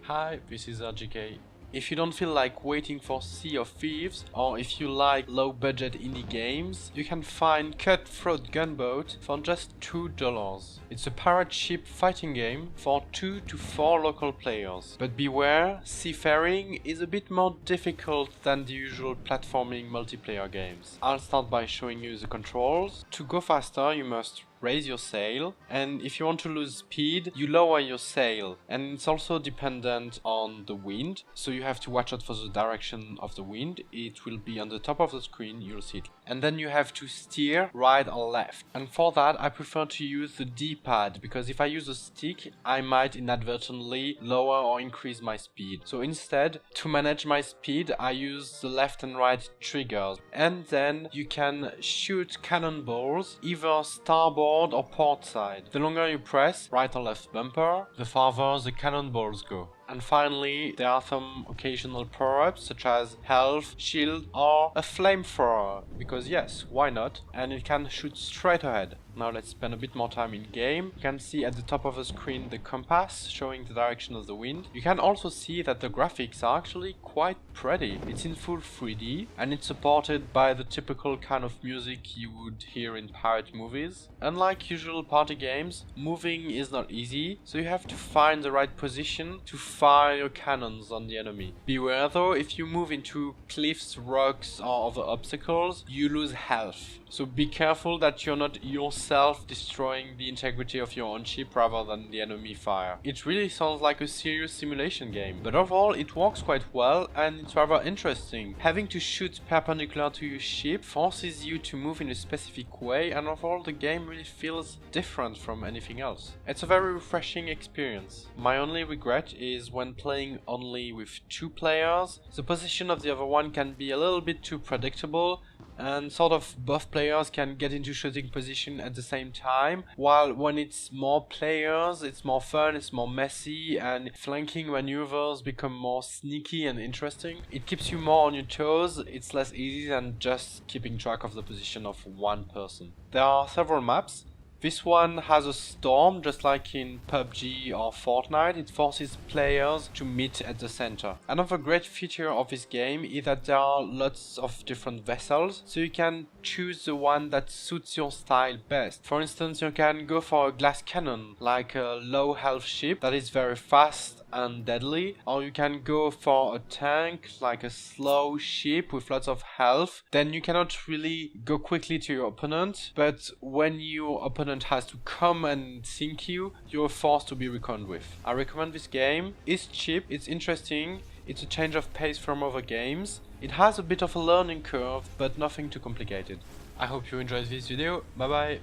Hi, this is RGK. If you don't feel like waiting for Sea of Thieves, or if you like low-budget indie games, you can find Cutthroat Gunboat for just $2. It's a pirate ship fighting game for 2 to 4 local players. But beware, seafaring is a bit more difficult than the usual platforming multiplayer games. I'll start by showing you the controls. To go faster, you must raise your sail, and if you want to lose speed, you lower your sail, and it's also dependent on the wind, so you have to watch out for the direction of the wind. It will be on the top of the screen, you'll see it. And then you have to steer right or left, and for that I prefer to use the D-pad, because if I use a stick I might inadvertently lower or increase my speed. So instead, to manage my speed, I use the left and right triggers, and then you can shoot cannonballs either starboard or port side. The longer you press right or left bumper, the farther the cannonballs go. And finally, there are some occasional power-ups such as health, shield, or a flamethrower, because yes, why not? And it can shoot straight ahead. Now let's spend a bit more time in game. You can see at the top of the screen the compass showing the direction of the wind. You can also see that the graphics are actually quite pretty. It's in full 3D and it's supported by the typical kind of music you would hear in pirate movies. Unlike usual party games, moving is not easy, so you have to find the right position to fire your cannons on the enemy. Beware though, if you move into cliffs, rocks or other obstacles, you lose health. So be careful that you're not yourself destroying the integrity of your own ship rather than the enemy fire. It really sounds like a serious simulation game, but overall it works quite well and it's rather interesting. Having to shoot perpendicular to your ship forces you to move in a specific way, and overall the game really feels different from anything else. It's a very refreshing experience. My only regret is when playing only with 2 players, the position of the other one can be a little bit too predictable, and sort of both players can get into shooting position at the same time, while when it's more players, it's more fun, it's more messy, and flanking maneuvers become more sneaky and interesting. It keeps you more on your toes, it's less easy than just keeping track of the position of one person. There are several maps. This one has a storm, just like in PUBG or Fortnite. It forces players to meet at the center. Another great feature of this game is that there are lots of different vessels, so you can choose the one that suits your style best. For instance, you can go for a glass cannon, like a low health ship that is very fast and deadly, or you can go for a tank, like a slow ship with lots of health. Then you cannot really go quickly to your opponent, but when your opponent has to come and sink you, you're forced to be reckoned with. I recommend this game. It's cheap, it's interesting, it's a change of pace from other games. It has a bit of a learning curve, but nothing too complicated. I hope you enjoyed this video. Bye bye!